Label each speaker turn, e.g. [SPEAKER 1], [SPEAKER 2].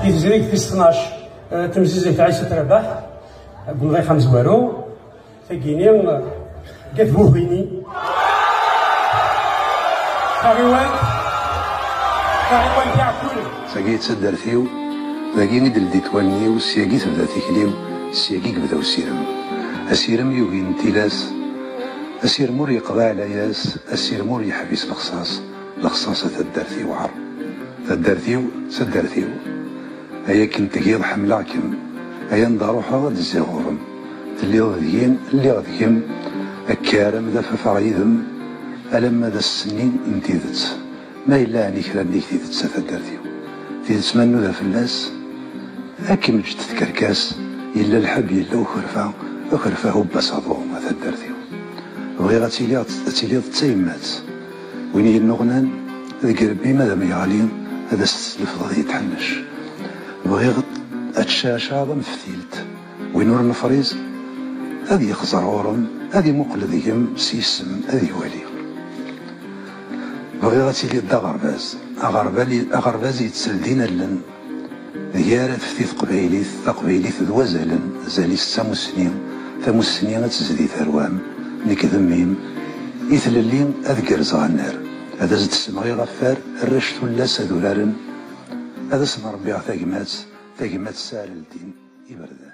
[SPEAKER 1] يتزريك في 12 تمزيزة عيسى رباح بن غي خمس وارو تاكيني كاف بوهيني كاريوان يعكوني
[SPEAKER 2] ساقي تسدر ثيو ذاكي ندل ديتواني والسياقي تبدا تيكليو السياقي كبدا السيرم السيرم يوغي انتلاس السير مور يقضى على ياس السير مور يحبس الخصاصة تدار وعر تدار سدار ثيو هيا كنت كيض حملاكم هيا نداروحا غد الزغورم اللي غديين الكارم ذا ففريدم ألما ذا السنين انتيذت ما إلا أني كرا نيك تيذت ستدار تيذت منو ذا في الناس أكي مجد تكركاس إلا الحب إلا أخرفا هو بساطو ما تدار بغيغا تيليض تايمات وين النغنان ذيك ربي ماذا ما يغالين هذا السلف غادي يتحنش بغيغ اتشاشا مفتيلت وين ور نفريز هذه يخزر غورم هذه مقلدهم سيسم هذه والي بغيغا تيليض دا غرباز يتسل دينا لن ديارة فتيث قبيليث دوازلن زاليس ثاموسنين تزدي ثروام نيك ذميم يثللين أذكر زغنار هذا زد السمغي غفار الرشت ولا سادورارن هذا اسم ربي ثاقمات سال الدين يبردان